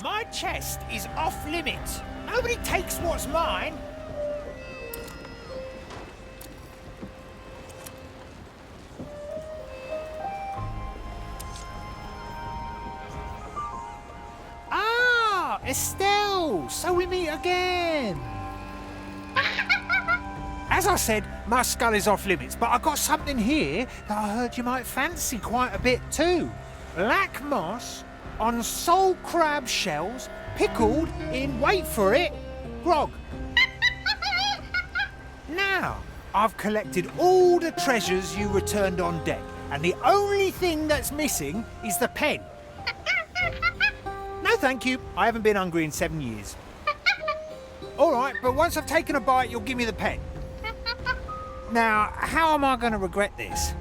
My chest is off limits. Nobody takes what's mine. Ah, Estelle, so we meet again. As I said, my skull is off limits, but I got something here that I heard you might fancy quite a bit too. Black moss on sole crab shells, pickled in, wait for it, grog. Now, I've collected all the treasures you returned on deck, and the only thing that's missing is the pen. No, thank you. I haven't been hungry in 7 years. All right, but once I've taken a bite, you'll give me the pen. Now, how am I going to regret this?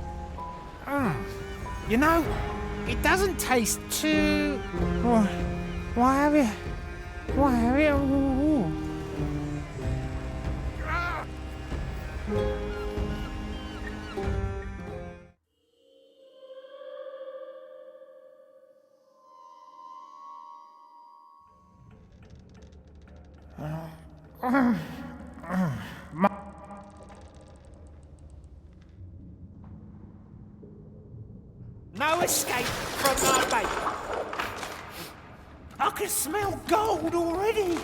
You know, it doesn't taste too... Why have you... Ooh. No escape from my bait. I can smell gold already.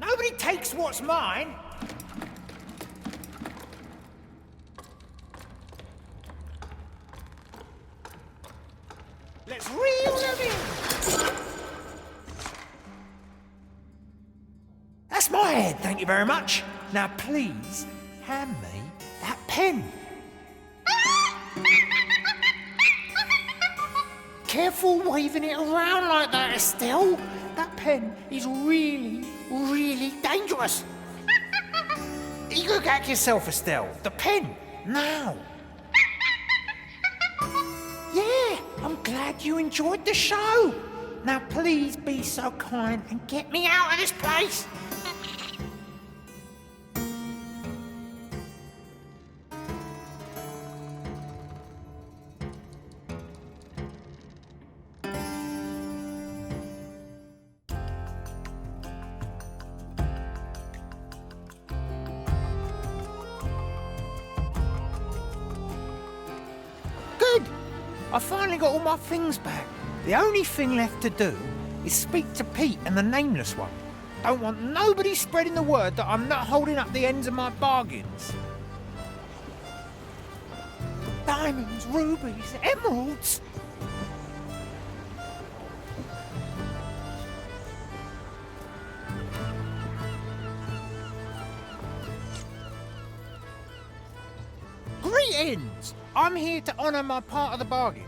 Nobody takes what's mine. Let's reel them in. That's my head, thank you very much. Now please, hand me that pen. Careful waving it around like that, Estelle. That pen is really, really dangerous. You look at yourself, Estelle. The pen, now. Yeah, I'm glad you enjoyed the show. Now please be so kind and get me out of this place. I finally got all my things back. The only thing left to do is speak to Pete and the Nameless One. Don't want nobody spreading the word that I'm not holding up the ends of my bargains. Diamonds, rubies, emeralds. Greetings! I'm here to honour my part of the bargain.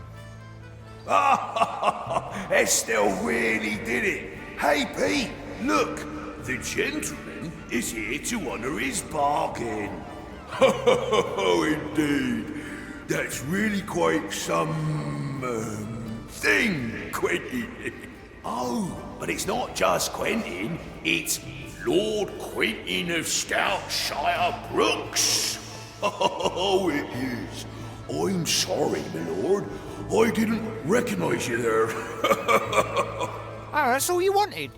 Estelle really did it. Hey, Pete, look. The gentleman is here to honour his bargain. Oh, indeed. That's really quite some... thing, Quentin. Oh, but it's not just Quentin. It's Lord Quentin of Stoutshire Brooks. Oh, it is. I'm sorry, my lord. I didn't recognise you there. Oh, that's all you wanted?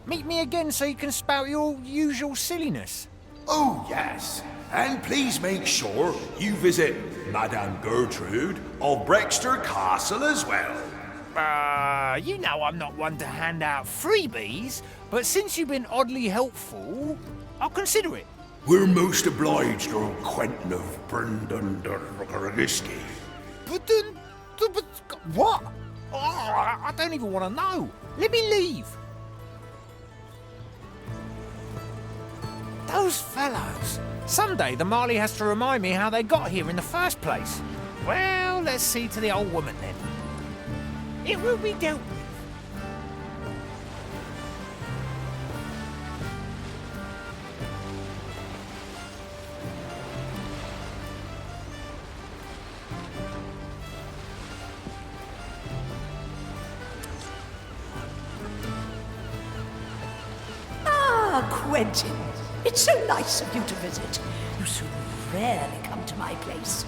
Meet me again so you can spout your usual silliness. Oh, yes. And please make sure you visit Madame Gertrude of Brexter Castle as well. You know I'm not one to hand out freebies, but since you've been oddly helpful, I'll consider it. We're most obliged, Lord Quentin of Brandon. What? Oh, I don't even want to know. Let me leave. Those fellows. Someday the Marley has to remind me how they got here in the first place. Well, let's see to the old woman then. It will be dealt with. Quentin, It's so nice of you to visit. You so rarely come to my place.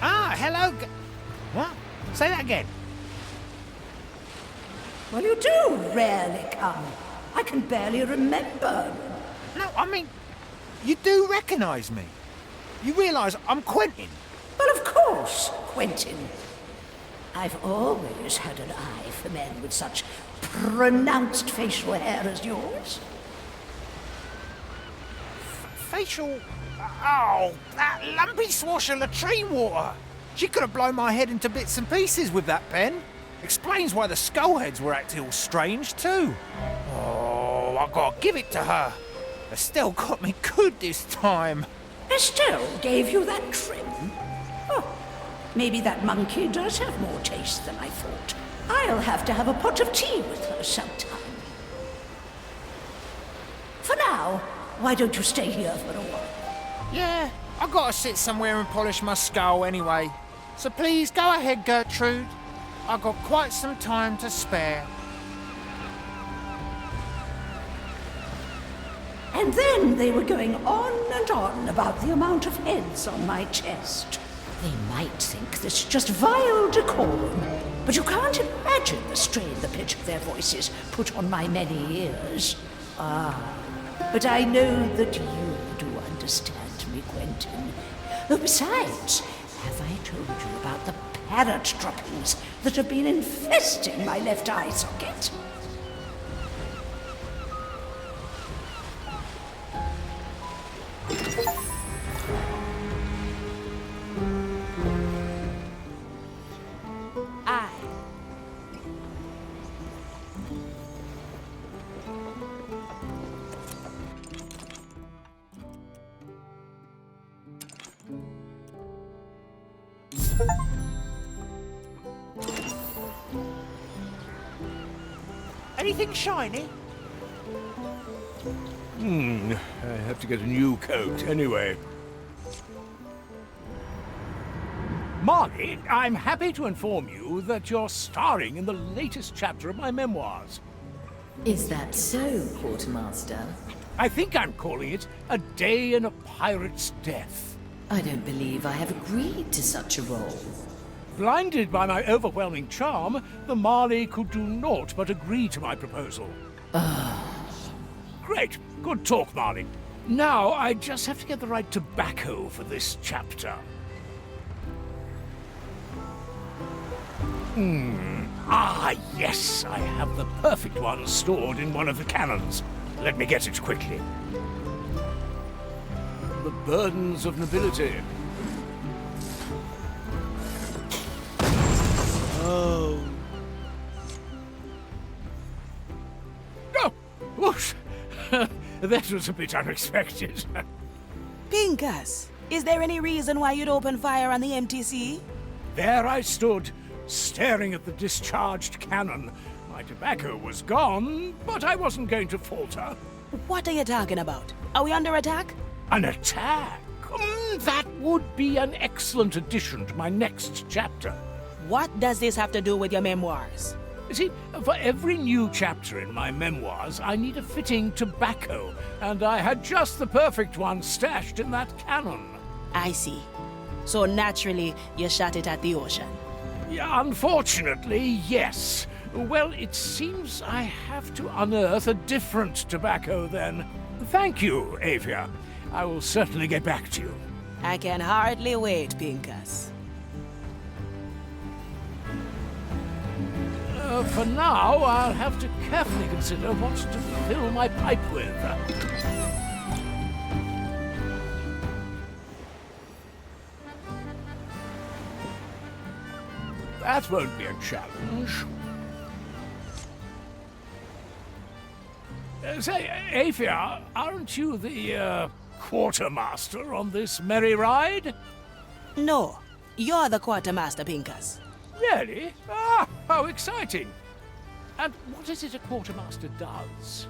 Ah, hello. What? Say that again. Well, you do rarely come. I can barely remember. No, I mean, you do recognise me. You realise I'm Quentin. Well, of course, Quentin. I've always had an eye for men with such pronounced facial hair as yours. Facial... Oh, that lumpy swash of latrine water. She could have blown my head into bits and pieces with that pen. Explains why the skullheads were acting all strange, too. Oh, I gotta give it to her. Estelle got me good this time. Estelle gave you that trim? Oh, maybe that monkey does have more taste than I thought. I'll have to have a pot of tea with her sometime. For now, why don't you stay here for a while? Yeah, I gotta sit somewhere and polish my skull anyway. So please go ahead, Gertrude. I've got quite some time to spare. And then they were going on and on about the amount of heads on my chest. They might think this is just vile decorum, but you can't imagine the strain the pitch of their voices put on my many ears. Ah, but I know that you do understand me, Quentin. Oh, besides, have I told you about the parrot droppings that have been infesting my left eye socket? Anything shiny? I have to get a new coat anyway. Marley, I'm happy to inform you that you're starring in the latest chapter of my memoirs. Is that so, Quartermaster? I think I'm calling it A Day in a Pirate's Death. I don't believe I have agreed to such a role. Blinded by my overwhelming charm, the Marley could do naught but agree to my proposal. Great. Good talk, Marley. Now, I just have to get the right tobacco for this chapter. Ah, yes, I have the perfect one stored in one of the cannons. Let me get it quickly. The burdens of nobility. Oh. Oh! Whoosh! That was a bit unexpected. Pinkus, is there any reason why you'd open fire on the MTC? There I stood, staring at the discharged cannon. My tobacco was gone, but I wasn't going to falter. What are you talking about? Are we under attack? An attack? That would be an excellent addition to my next chapter. What does this have to do with your memoirs? You see, for every new chapter in my memoirs, I need a fitting tobacco, and I had just the perfect one stashed in that cannon. I see. So naturally, you shot it at the ocean. Yeah, unfortunately, yes. Well, it seems I have to unearth a different tobacco then. Thank you, Avia. I will certainly get back to you. I can hardly wait, Pinkus. For now, I'll have to carefully consider what to fill my pipe with. That won't be a challenge. Say, Avia, aren't you the, quartermaster on this merry ride? No, you're the quartermaster, Pinkus. Really? Ah, how exciting! And what is it a quartermaster does?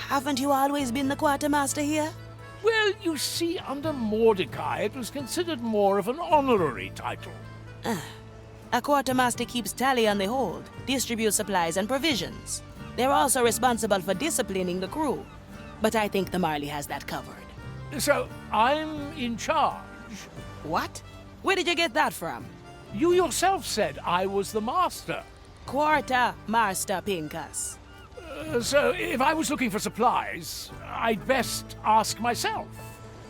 Haven't you always been the quartermaster here? Well, you see, under Mordecai, it was considered more of an honorary title. A quartermaster keeps tally on the hold, distributes supplies and provisions. They're also responsible for disciplining the crew. but I think the Marley has that covered. So, I'm in charge. What? Where did you get that from? You yourself said I was the master. Quartermaster Pinkus. So, if I was looking for supplies, I'd best ask myself.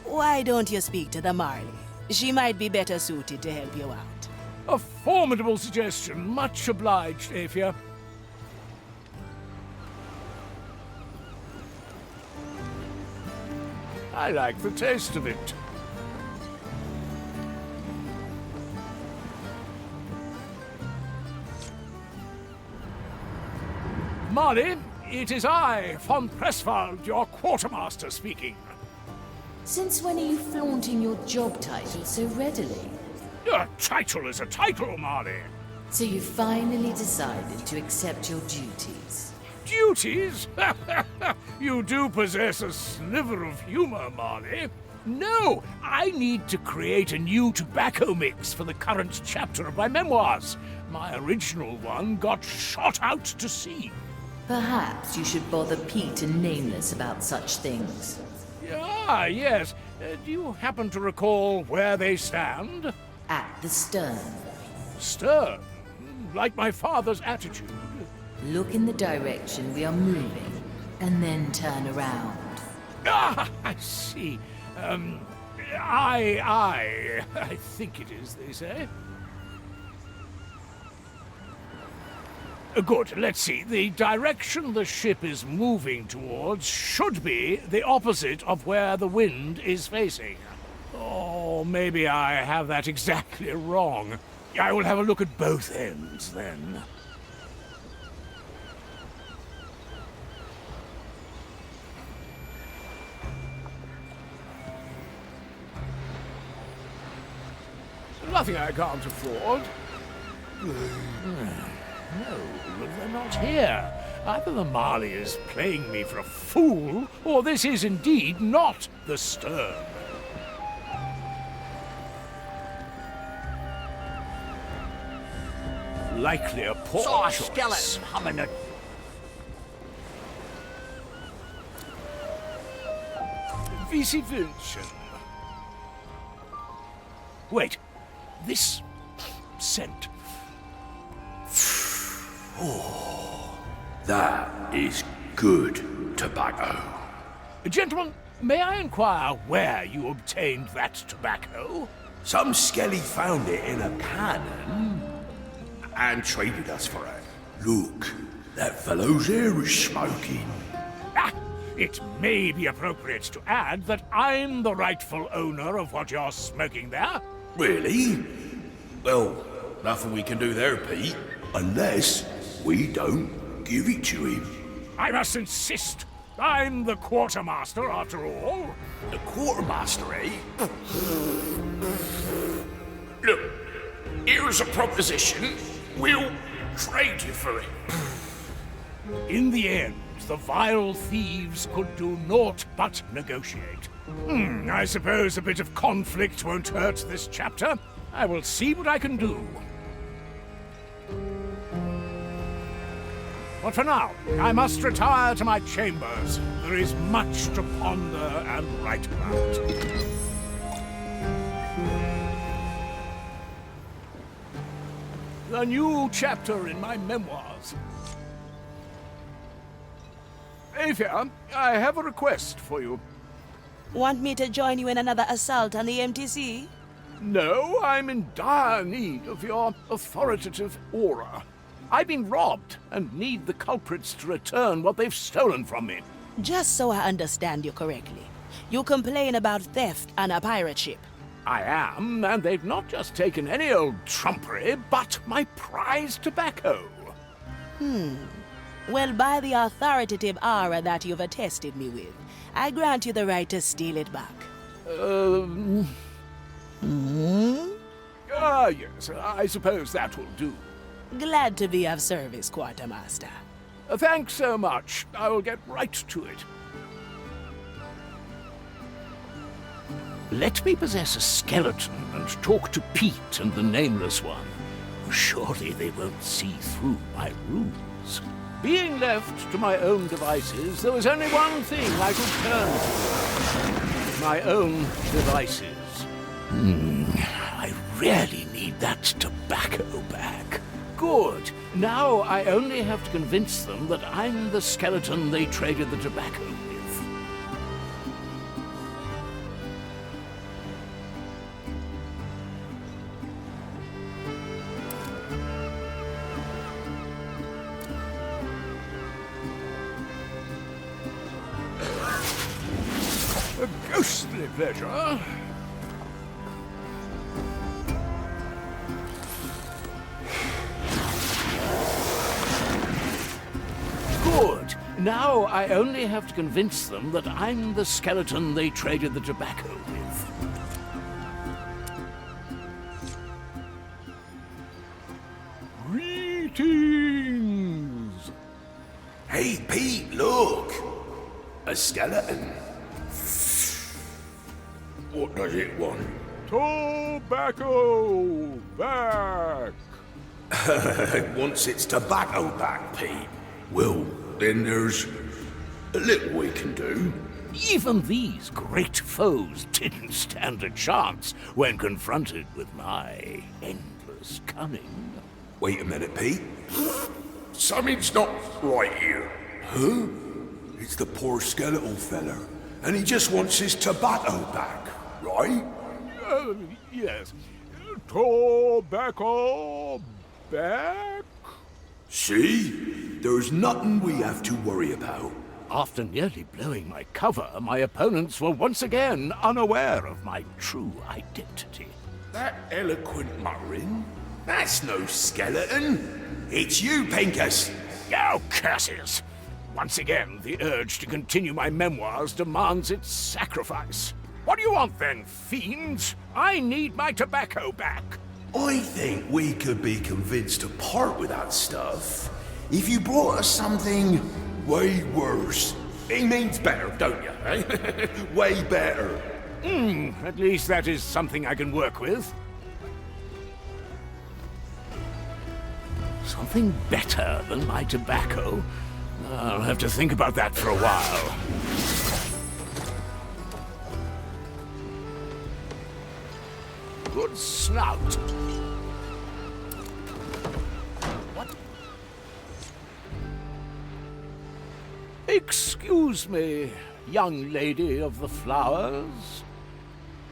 Why don't you speak to the Marley? She might be better suited to help you out. A formidable suggestion. Much obliged, Afia. I like the taste of it. Marley, it is I, von Presswald, your quartermaster, speaking. Since when are you flaunting your job title so readily? A title is a title, Marley. So you finally decided to accept your duties. Duties? You do possess a sliver of humor, Marley. No, I need to create a new tobacco mix for the current chapter of my memoirs. My original one got shot out to sea. Perhaps you should bother Pete and Nameless about such things. Ah, yes. Do you happen to recall where they stand? At the stern. Stern, like my father's attitude. Look in the direction we are moving, and then turn around. Ah, I see. I think it is, they say. Good, let's see. The direction the ship is moving towards should be the opposite of where the wind is facing. Oh, maybe I have that exactly wrong. I will have a look at both ends, then. Nothing I can't afford. No, they're not here. Either the Marley is playing me for a fool, or this is indeed not the stern. Likely a poor Saw a choice. skeleton humming a... Vice versa. Wait, this scent. That is good tobacco. Gentlemen, may I inquire where you obtained that tobacco? Some skelly found it in a cannon and traded us for it. Look, that fellow's here is smoking. Ah, it may be appropriate to add that I'm the rightful owner of what you're smoking there. Really? Well, nothing we can do there, Pete. Unless we don't give it to him. I must insist. I'm the quartermaster, after all. The quartermaster, eh? Look, here's a proposition. We'll trade you for it. In the end, the vile thieves could do naught but negotiate. I suppose a bit of conflict won't hurt this chapter. I will see what I can do. But for now, I must retire to my chambers. There is much to ponder and write about. A new chapter in my memoirs. Afia, I have a request for you. Want me to join you in another assault on the MTC? No, I'm in dire need of your authoritative aura. I've been robbed and need the culprits to return what they've stolen from me. Just so I understand you correctly, you complain about theft on a pirate ship. I am, and they've not just taken any old trumpery, but my prized tobacco. Well, by the authoritative aura that you've attested me with, I grant you the right to steal it back. Yes, I suppose that will do. Glad to be of service, Quartermaster. Thanks so much. I will get right to it. Let me possess a skeleton and talk to Pete and the Nameless One. Surely they won't see through my rules. Being left to my own devices, there was only one thing I could turn to. My own devices. I really need that tobacco back. Good. Now I only have to convince them that I'm the skeleton they traded the tobacco with. A ghostly pleasure. Good. Now I only have to convince them that I'm the skeleton they traded the tobacco with. Greetings! Hey, Pete, look! A skeleton. What does it want? Tobacco back! It wants its tobacco back, Pete. Well, then there's a little we can do. Even these great foes didn't stand a chance when confronted with my endless cunning. Wait a minute, Pete. Something's not right here. Huh? It's the poor skeletal fella, and he just wants his tobacco back, right? Yes. Tobacco back? See? There's nothing we have to worry about. After nearly blowing my cover, my opponents were once again unaware of my true identity. That eloquent muttering? That's no skeleton. It's you, Pinkus. Oh, curses! Once again, the urge to continue my memoirs demands its sacrifice. What do you want then, fiends? I need my tobacco back. I think we could be convinced to part with that stuff if you brought us something way worse. He means better, don't you, eh? Way better. At least that is something I can work with. Something better than my tobacco? I'll have to think about that for a while. Good snout. What? Excuse me, young lady of the flowers.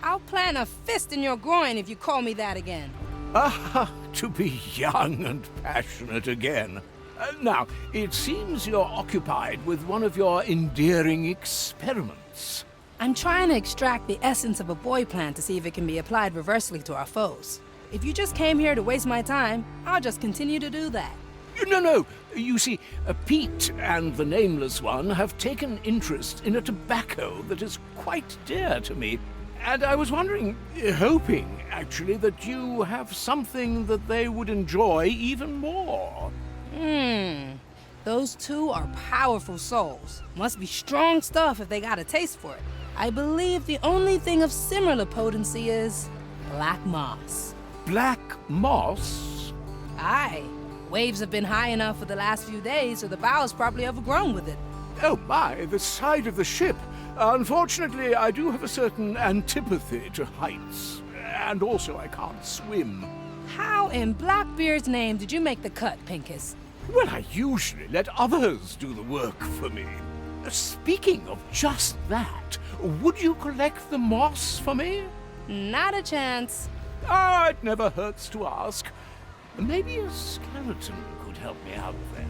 I'll plant a fist in your groin if you call me that again. Ah, to be young and passionate again. Now, it seems you're occupied with one of your endearing experiments. I'm trying to extract the essence of a boy plant to see if it can be applied reversely to our foes. If you just came here to waste my time, I'll just continue to do that. No. You see, Pete and the Nameless One have taken interest in a tobacco that is quite dear to me. And I was wondering, hoping, actually, that you have something that they would enjoy even more. Those two are powerful souls. Must be strong stuff if they got a taste for it. I believe the only thing of similar potency is black moss. Black moss? Aye. Waves have been high enough for the last few days, so the bow's probably overgrown with it. Oh my, the side of the ship. Unfortunately, I do have a certain antipathy to heights. And also, I can't swim. How in Blackbeard's name did you make the cut, Pinkus? Well, I usually let others do the work for me. Speaking of just that, would you collect the moss for me? Not a chance. Ah, it never hurts to ask. Maybe a skeleton could help me out then.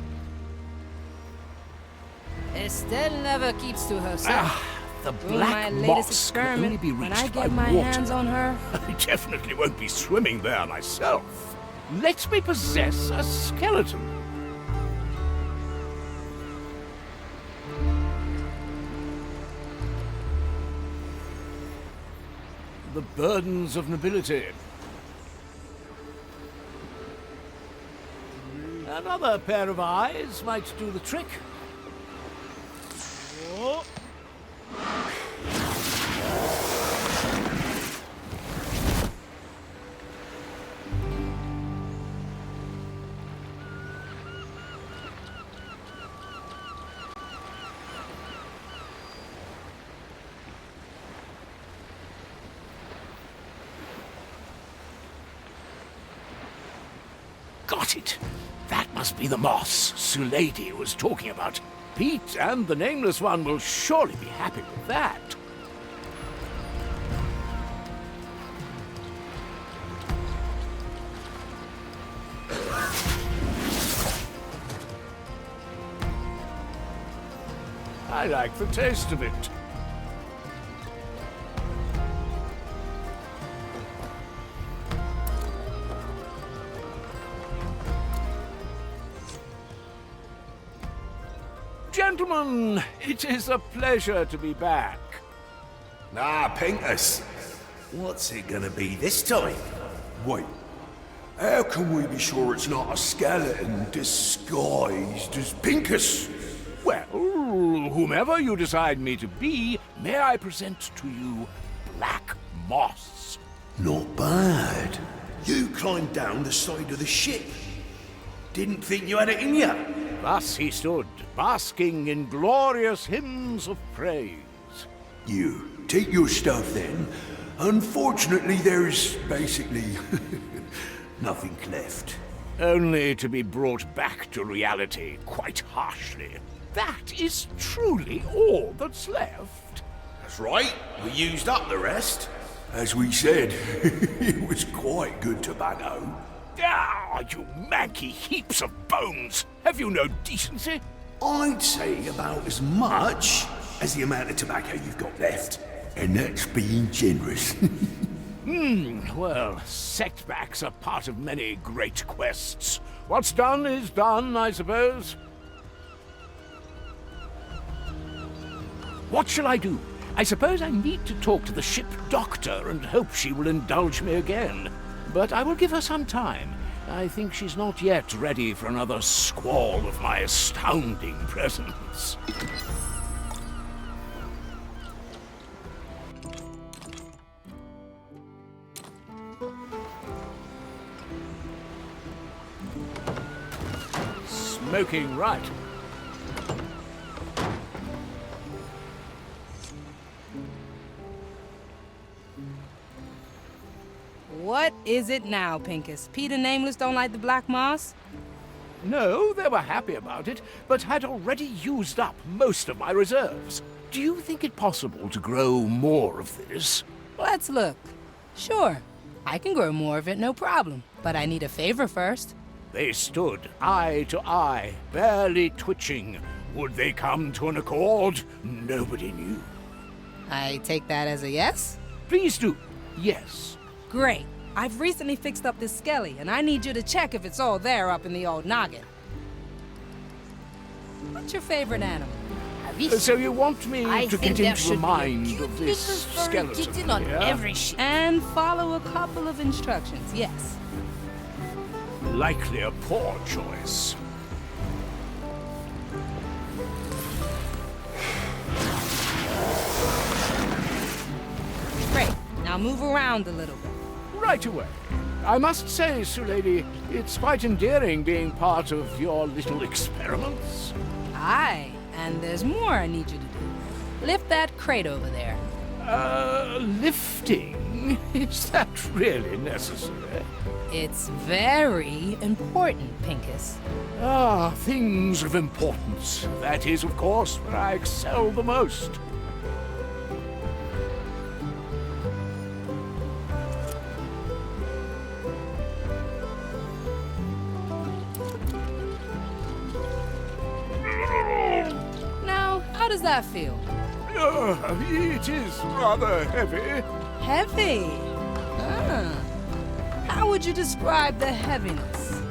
Estelle never keeps to herself. The Doing black my latest moss can only experiment, be when reached I by get my water. hands on her, I definitely won't be swimming there myself. Let me possess a skeleton. The burdens of nobility. Another pair of eyes might do the trick. Oh. got it. That must be the moss Sulady was talking about. Pete and the Nameless One will surely be happy with that. I like the taste of it. Gentlemen, it is a pleasure to be back. Ah, Pinkus. What's it gonna be this time? Wait, how can we be sure it's not a skeleton disguised as Pinkus? Well, whomever you decide me to be, may I present to you Black Moss? Not bad. You climbed down the side of the ship. Didn't think you had it in you. Thus he stood, basking in glorious hymns of praise. You take your stuff then. Unfortunately, there's basically nothing left. Only to be brought back to reality quite harshly. That is truly all that's left. That's right. We used up the rest. As we said, it was quite good tobacco. Ah, you manky heaps of bones! Have you no decency? I'd say about as much as the amount of tobacco you've got left. And that's being generous. Well, setbacks are part of many great quests. What's done is done, I suppose. What shall I do? I suppose I need to talk to the ship doctor and hope she will indulge me again. But I will give her some time. I think she's not yet ready for another squall of my astounding presence. Smoking right. What is it now, Pinkus? Pete and Nameless don't like the black moss? No, they were happy about it, but had already used up most of my reserves. Do you think it possible to grow more of this? Let's look. Sure, I can grow more of it, no problem. But I need a favor first. They stood eye to eye, barely twitching. Would they come to an accord? Nobody knew. I take that as a yes? Please do. Yes. Great. I've recently fixed up this skelly, and I need you to check if it's all there up in the old noggin. What's your favorite animal? So you want me I to think get there into the should be a mind cute of this little furry skeleton kitten on here? every ship. And follow a couple of instructions, yes. Likely a poor choice. Great. Now move around a little bit. Right away. I must say, Sulady, it's quite endearing being part of your little experiments. Aye, and there's more I need you to do. Lift that crate over there. Lifting? Is that really necessary? It's very important, Pinkus. Ah, things of importance. That is, of course, where I excel the most. Now, how does that feel? It is rather heavy. Heavy? Ah. How would you describe the heaviness?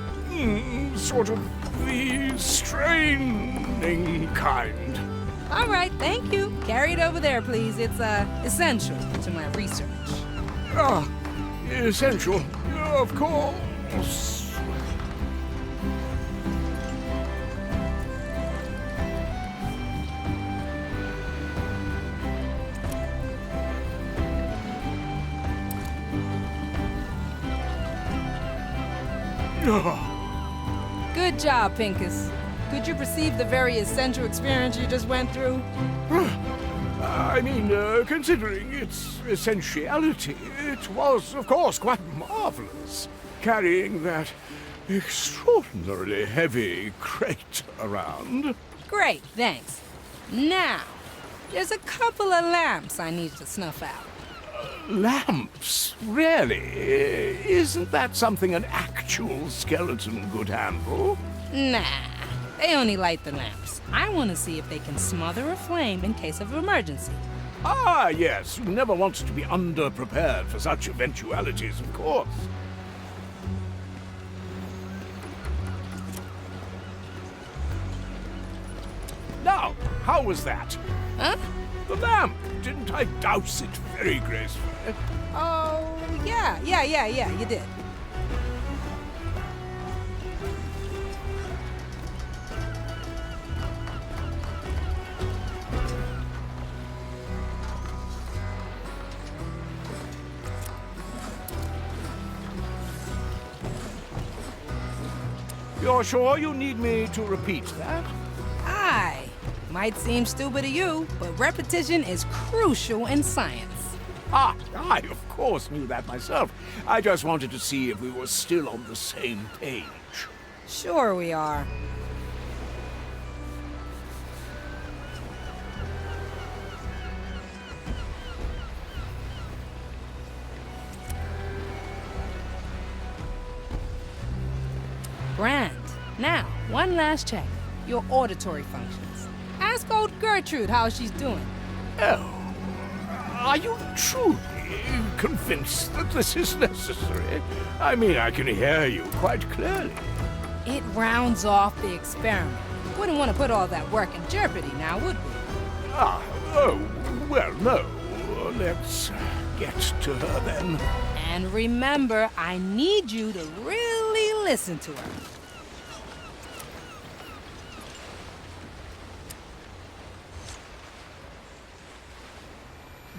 Sort of the straining kind. All right, thank you. Carry it over there, please. It's, essential to my research. Ah, essential, of course. Good job, Pinkus. Could you perceive the very essential experience you just went through? I mean, considering its essentiality, it was, of course, quite marvelous. Carrying that extraordinarily heavy crate around. Great, thanks. Now, there's a couple of lamps I need to snuff out. Lamps? Really? Isn't that something an actual skeleton could handle? Nah, they only light the lamps. I want to see if they can smother a flame in case of emergency. Ah, yes. You never want to be underprepared for such eventualities, of course. Now, how was that? Huh? The lamp. Didn't I douse it very gracefully? Oh, yeah, you did. You're sure you need me to repeat that? Aye. Might seem stupid to you, but repetition is crucial in science. Ah, I of course knew that myself. I just wanted to see if we were still on the same page. Sure we are. Grand. Now, one last check. Your auditory functions. Ask old Gertrude how she's doing. Oh, are you truly convinced that this is necessary? I mean, I can hear you quite clearly. It rounds off the experiment. Wouldn't want to put all that work in jeopardy now, would we? Ah, oh, well, no. Let's get to her then. And remember, I need you to really listen to her.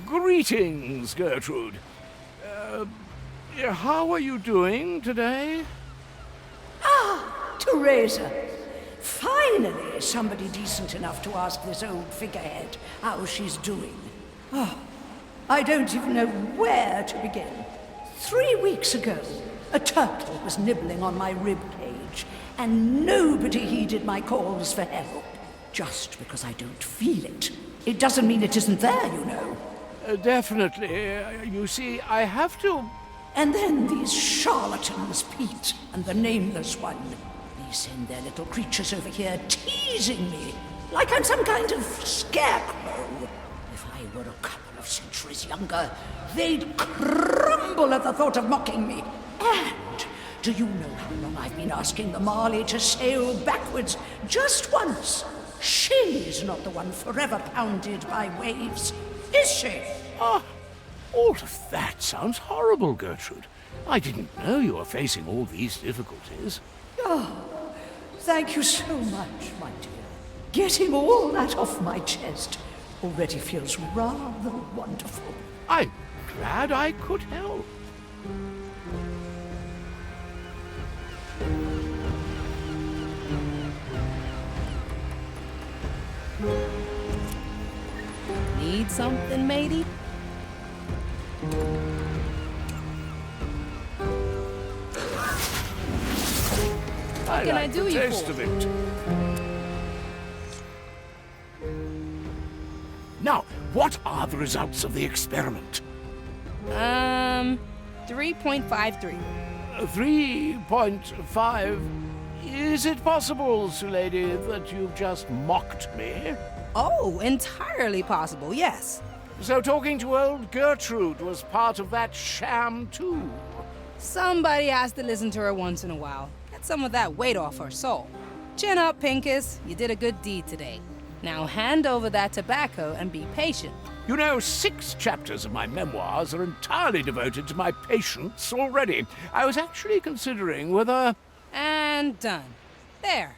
Greetings, Gertrude. How are you doing today? Teresa, finally somebody decent enough to ask this old figurehead how she's doing. Oh, I don't even know where to begin. 3 weeks ago, a turtle was nibbling on my rib cage, and nobody heeded my calls for help. Just because I don't feel it, it doesn't mean it isn't there, you know. Definitely. You see, I have to... And then these charlatans, Pete and the nameless one, they send their little creatures over here teasing me like I'm some kind of scarecrow. If I were a couple of centuries younger, they'd crumble at the thought of mocking me. And do you know how long I've been asking the Marley to sail backwards just once? She's not the one forever pounded by waves, is she? Ah, all of that sounds horrible, Gertrude. I didn't know you were facing all these difficulties. Oh, thank you so much, my dear. Getting all that off my chest already feels rather wonderful. I'm glad I could help. Need something, matey? What can I do the you taste for? of it. Now, what are the results of the experiment? 3.53. 3.5. Is it possible, Sir Lady, that you've just mocked me? Oh, entirely possible, yes. So talking to old Gertrude was part of that sham, too? Somebody has to listen to her once in a while. Get some of that weight off her soul. Chin up, Pinkus. You did a good deed today. Now hand over that tobacco and be patient. You know, 6 chapters of my memoirs are entirely devoted to my patients already. I was actually considering whether... And done. There.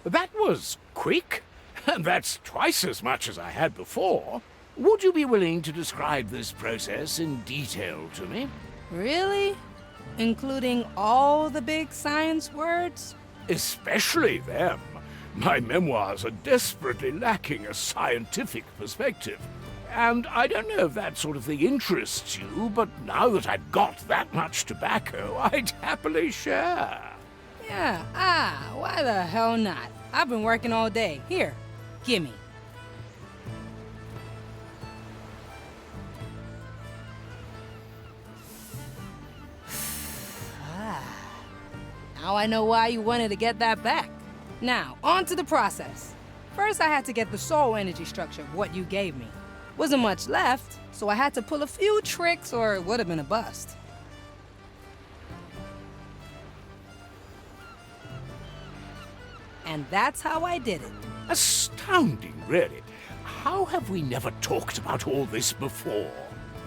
That was quick, and that's twice as much as I had before. Would you be willing to describe this process in detail to me? Really? Including all the big science words? Especially them. My memoirs are desperately lacking a scientific perspective. And I don't know if that sort of thing interests you, but now that I've got that much tobacco, I'd happily share. Yeah, why the hell not? I've been working all day. Here, gimme. Now I know why you wanted to get that back. Now, on to the process. First, I had to get the soul energy structure of what you gave me. Wasn't much left, so I had to pull a few tricks or it would have been a bust. And that's how I did it. Astounding, really. How have we never talked about all this before?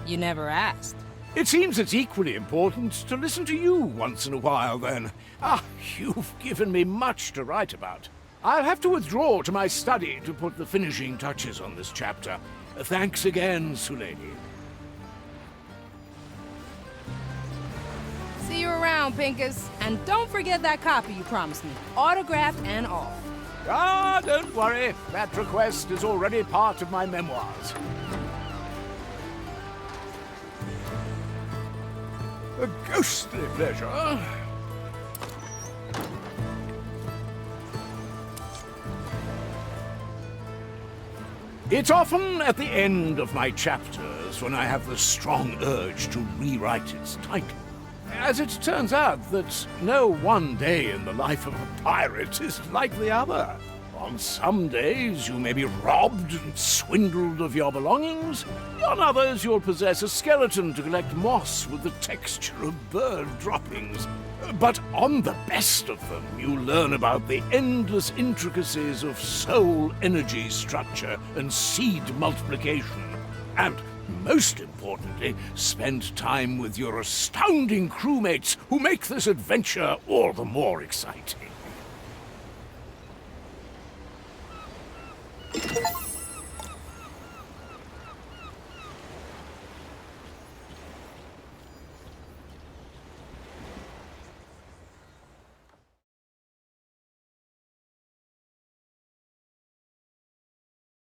You never asked. It seems it's equally important to listen to you once in a while, then. You've given me much to write about. I'll have to withdraw to my study to put the finishing touches on this chapter. Thanks again, Sulady. See you around, Pinkus. And don't forget that copy you promised me. Autographed and all. Don't worry. That request is already part of my memoirs. A ghostly pleasure. It's often at the end of my chapters when I have the strong urge to rewrite its title. As it turns out that no one day in the life of a pirate is like the other. On some days you may be robbed and swindled of your belongings. On others you'll possess a skeleton to collect moss with the texture of bird droppings. But on the best of them you learn about the endless intricacies of soul energy structure and seed multiplication. And most importantly, spend time with your astounding crewmates who make this adventure all the more exciting.